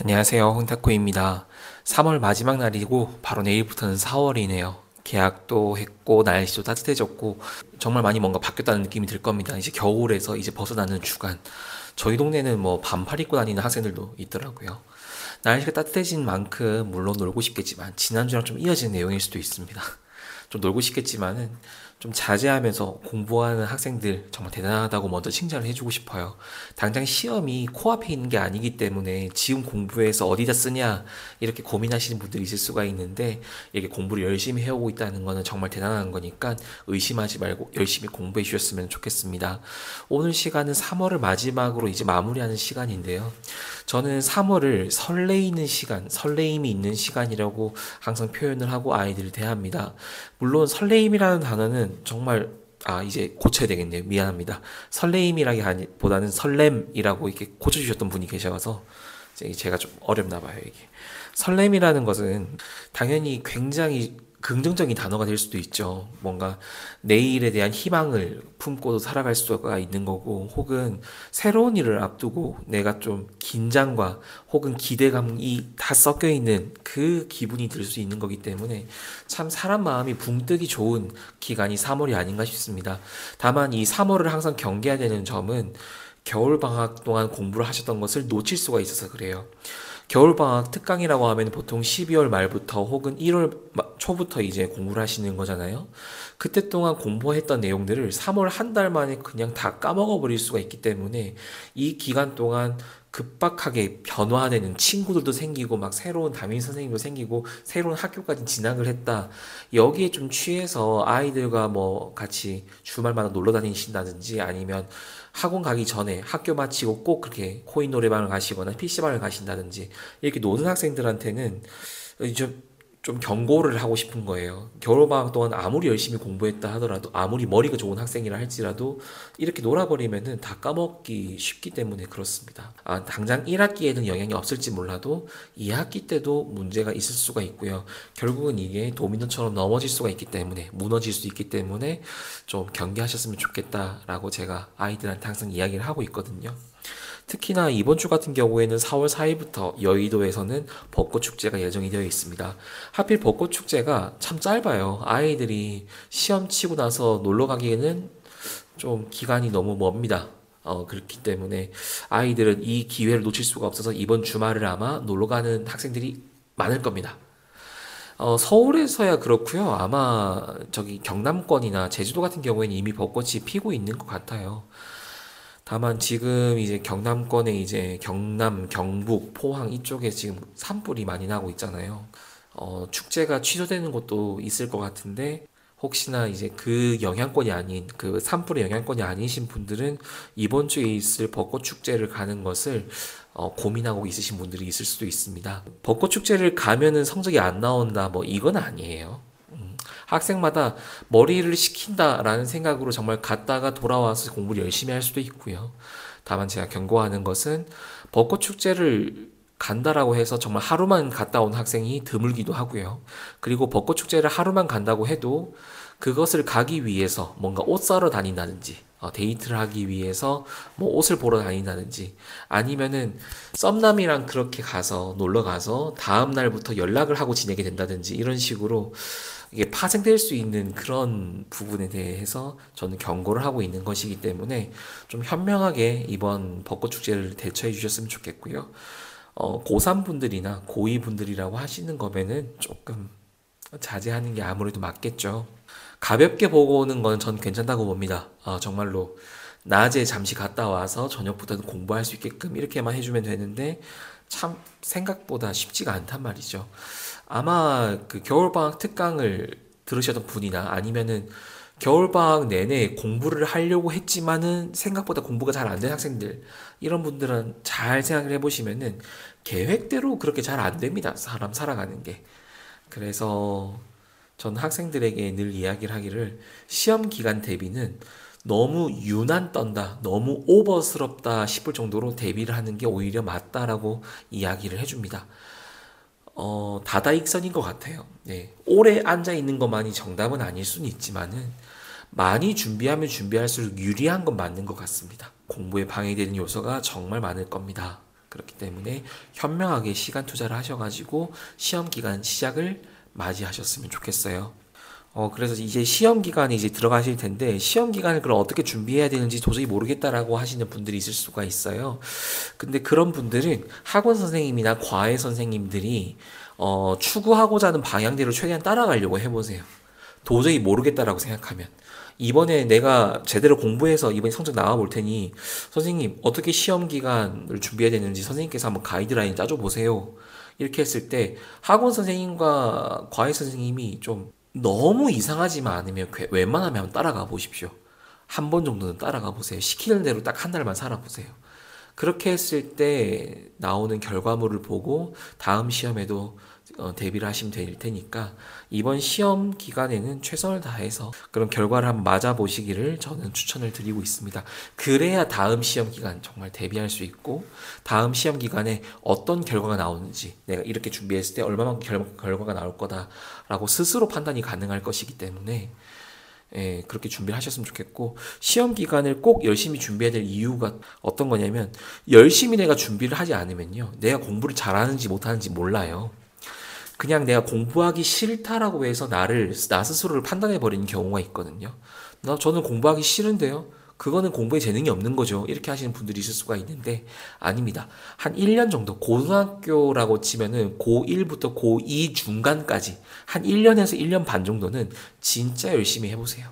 안녕하세요. 홍타코입니다. 3월 마지막 날이고 바로 내일부터는 4월이네요. 계약도 했고 날씨도 따뜻해졌고 정말 많이 뭔가 바뀌었다는 느낌이 들 겁니다. 이제 겨울에서 이제 벗어나는 주간. 저희 동네는 뭐 반팔 입고 다니는 학생들도 있더라고요. 날씨가 따뜻해진 만큼 물론 놀고 싶겠지만 지난주랑 좀 이어진 내용일 수도 있습니다. 좀 놀고 싶겠지만은 좀 자제하면서 공부하는 학생들 정말 대단하다고 먼저 칭찬을 해주고 싶어요. 당장 시험이 코앞에 있는 게 아니기 때문에 지금 공부해서 어디다 쓰냐 이렇게 고민하시는 분들이 있을 수가 있는데 이렇게 공부를 열심히 해오고 있다는 거는 정말 대단한 거니까 의심하지 말고 열심히 공부해 주셨으면 좋겠습니다. 오늘 시간은 3월을 마지막으로 이제 마무리하는 시간인데요. 저는 3월을 설레이는 시간, 설레임이 있는 시간이라고 항상 표현을 하고 아이들을 대합니다. 물론 설레임이라는 단어는 정말 이제 고쳐야 되겠네요. 미안합니다. 설레임이라기보다는 설렘이라고 이렇게 고쳐주셨던 분이 계셔서 이제 제가 좀 어렵나 봐요, 이게. 설렘이라는 것은 당연히 굉장히 긍정적인 단어가 될 수도 있죠. 뭔가 내일에 대한 희망을 품고도 살아갈 수가 있는 거고, 혹은 새로운 일을 앞두고 내가 좀 긴장과 혹은 기대감이 다 섞여 있는 그 기분이 들 수 있는 거기 때문에 참 사람 마음이 붕 뜨기 좋은 기간이 3월이 아닌가 싶습니다. 다만 이 3월을 항상 경계해야 되는 점은 겨울방학 동안 공부를 하셨던 것을 놓칠 수가 있어서 그래요. 겨울방학 특강이라고 하면 보통 12월 말부터 혹은 1월 초부터 이제 공부를 하시는 거잖아요. 그때 동안 공부했던 내용들을 3월 한 달 만에 그냥 다 까먹어 버릴 수가 있기 때문에 이 기간 동안 급박하게 변화되는 친구들도 생기고 막 새로운 담임 선생님도 생기고 새로운 학교까지 진학을 했다. 여기에 좀 취해서 아이들과 뭐 같이 주말마다 놀러 다니신다든지 아니면 학원 가기 전에 학교 마치고 꼭 그렇게 코인 노래방을 가시거나 PC방을 가신다든지 이렇게 노는 학생들한테는 좀 경고를 하고 싶은 거예요. 겨울방학 동안 아무리 열심히 공부했다 하더라도 아무리 머리가 좋은 학생이라 할지라도 이렇게 놀아버리면은 다 까먹기 쉽기 때문에 그렇습니다. 당장 1학기에는 영향이 없을지 몰라도 2학기 때도 문제가 있을 수가 있고요. 결국은 이게 도미노처럼 넘어질 수가 있기 때문에 무너질 수 있기 때문에 좀 경계하셨으면 좋겠다라고 제가 아이들한테 항상 이야기를 하고 있거든요. 특히나 이번 주 같은 경우에는 4월 4일부터 여의도에서는 벚꽃 축제가 예정이 되어 있습니다. 하필 벚꽃 축제가 참 짧아요. 아이들이 시험 치고 나서 놀러 가기에는 좀 기간이 너무 멉니다. 그렇기 때문에 아이들은 이 기회를 놓칠 수가 없어서 이번 주말을 아마 놀러 가는 학생들이 많을 겁니다. 서울에서야 그렇고요. 아마 저기 경남권이나 제주도 같은 경우에는 이미 벚꽃이 피고 있는 것 같아요. 다만 지금 이제 경남권에 이제 경남, 경북, 포항 이쪽에 지금 산불이 많이 나고 있잖아요. 축제가 취소되는 곳도 있을 것 같은데 혹시나 이제 그 영향권이 아닌 그 산불의 영향권이 아니신 분들은 이번 주에 있을 벚꽃 축제를 가는 것을 고민하고 있으신 분들이 있을 수도 있습니다. 벚꽃 축제를 가면은 성적이 안 나온다 뭐 이건 아니에요. 학생마다 머리를 식힌다라는 생각으로 정말 갔다가 돌아와서 공부를 열심히 할 수도 있고요. 다만 제가 경고하는 것은 벚꽃 축제를 간다라고 해서 정말 하루만 갔다 온 학생이 드물기도 하고요. 그리고 벚꽃 축제를 하루만 간다고 해도 그것을 가기 위해서 뭔가 옷 사러 다닌다든지 데이트를 하기 위해서 뭐 옷을 보러 다닌다든지 아니면은 썸남이랑 그렇게 가서 놀러 가서 다음 날부터 연락을 하고 지내게 된다든지 이런 식으로 이게 파생될 수 있는 그런 부분에 대해서 저는 경고를 하고 있는 것이기 때문에 좀 현명하게 이번 벚꽃 축제를 대처해 주셨으면 좋겠고요. 고3 분들이나 고2 분들이라고 하시는 거면은 조금 자제하는 게 아무래도 맞겠죠. 가볍게 보고 오는 건 전 괜찮다고 봅니다. 정말로 낮에 잠시 갔다 와서 저녁부터는 공부할 수 있게끔 이렇게만 해주면 되는데 참 생각보다 쉽지가 않단 말이죠. 아마 그 겨울방학 특강을 들으셨던 분이나 아니면은 겨울방학 내내 공부를 하려고 했지만은 생각보다 공부가 잘 안 된 학생들 이런 분들은 잘 생각을 해보시면은 계획대로 그렇게 잘 안 됩니다. 사람 살아가는 게. 그래서 전 학생들에게 늘 이야기를 하기를 시험 기간 대비는 너무 유난 떤다, 너무 오버스럽다 싶을 정도로 대비를 하는 게 오히려 맞다라고 이야기를 해줍니다. 다다익선인 것 같아요. 네. 오래 앉아 있는 것만이 정답은 아닐 수는 있지만은 많이 준비하면 준비할수록 유리한 건 맞는 것 같습니다. 공부에 방해되는 요소가 정말 많을 겁니다. 그렇기 때문에 현명하게 시간 투자를 하셔가지고 시험 기간 시작을 맞이하셨으면 좋겠어요. 그래서 이제 시험 기간에 이제 들어가실 텐데, 시험 기간을 그럼 어떻게 준비해야 되는지 도저히 모르겠다라고 하시는 분들이 있을 수가 있어요. 근데 그런 분들은 학원 선생님이나 과외 선생님들이, 추구하고자 하는 방향대로 최대한 따라가려고 해보세요. 도저히 모르겠다라고 생각하면. 이번에 내가 제대로 공부해서 이번에 성적 나와 볼 테니, 선생님, 어떻게 시험 기간을 준비해야 되는지 선생님께서 한번 가이드라인 짜줘 보세요. 이렇게 했을 때, 학원 선생님과 과외 선생님이 좀 너무 이상하지만 않으면 웬만하면 한번 따라가 보십시오. 한 번 정도는 따라가 보세요. 시키는 대로 딱 한 달만 살아보세요. 그렇게 했을 때 나오는 결과물을 보고 다음 시험에도 대비를 하시면 될 테니까, 이번 시험 기간에는 최선을 다해서 그런 결과를 한번 맞아보시기를 저는 추천을 드리고 있습니다. 그래야 다음 시험 기간 정말 대비할 수 있고, 다음 시험 기간에 어떤 결과가 나오는지, 내가 이렇게 준비했을 때 얼마만큼 결과가 나올 거다라고 스스로 판단이 가능할 것이기 때문에, 예, 그렇게 준비를 하셨으면 좋겠고, 시험 기간을 꼭 열심히 준비해야 될 이유가 어떤 거냐면, 열심히 내가 준비를 하지 않으면요, 내가 공부를 잘하는지 못하는지 몰라요. 그냥 내가 공부하기 싫다라고 해서 나 스스로를 판단해 버리는 경우가 있거든요. 저는 공부하기 싫은데요. 그거는 공부에 재능이 없는 거죠. 이렇게 하시는 분들이 있을 수가 있는데, 아닙니다. 한 1년 정도, 고등학교라고 치면은 고1부터 고2 중간까지 한 1년에서 1년 반 정도는 진짜 열심히 해보세요.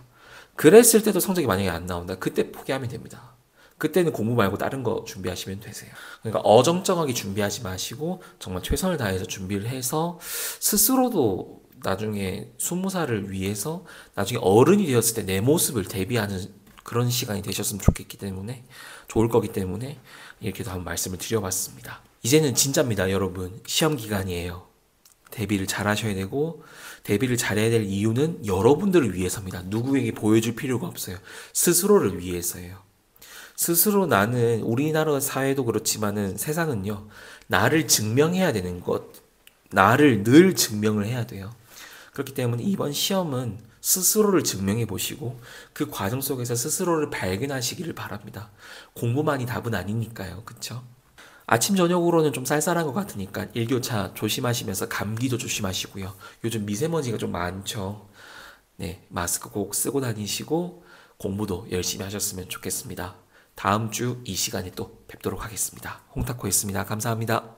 그랬을 때도 성적이 만약에 안 나온다. 그때 포기하면 됩니다. 그때는 공부 말고 다른 거 준비하시면 되세요. 그러니까 어정쩡하게 준비하지 마시고 정말 최선을 다해서 준비를 해서, 스스로도 나중에 20살을 위해서 나중에 어른이 되었을 때 내 모습을 대비하는 그런 시간이 되셨으면 좋을 거기 때문에 이렇게도 한번 말씀을 드려봤습니다. 이제는 진짜입니다, 여러분. 시험 기간이에요. 대비를 잘 하셔야 되고, 대비를 잘해야 될 이유는 여러분들을 위해서입니다. 누구에게 보여줄 필요가 없어요. 스스로를 위해서예요. 스스로 나는, 우리나라 사회도 그렇지만은 세상은요, 나를 증명해야 되는 것, 나를 늘 증명을 해야 돼요. 그렇기 때문에 이번 시험은 스스로를 증명해 보시고 그 과정 속에서 스스로를 발견하시기를 바랍니다. 공부만이 답은 아니니까요. 그쵸? 아침 저녁으로는 좀 쌀쌀한 것 같으니까 일교차 조심하시면서 감기도 조심하시고요. 요즘 미세먼지가 좀 많죠. 네, 마스크 꼭 쓰고 다니시고 공부도 열심히 하셨으면 좋겠습니다. 다음 주 이 시간에 또 뵙도록 하겠습니다. 홍타코였습니다. 감사합니다.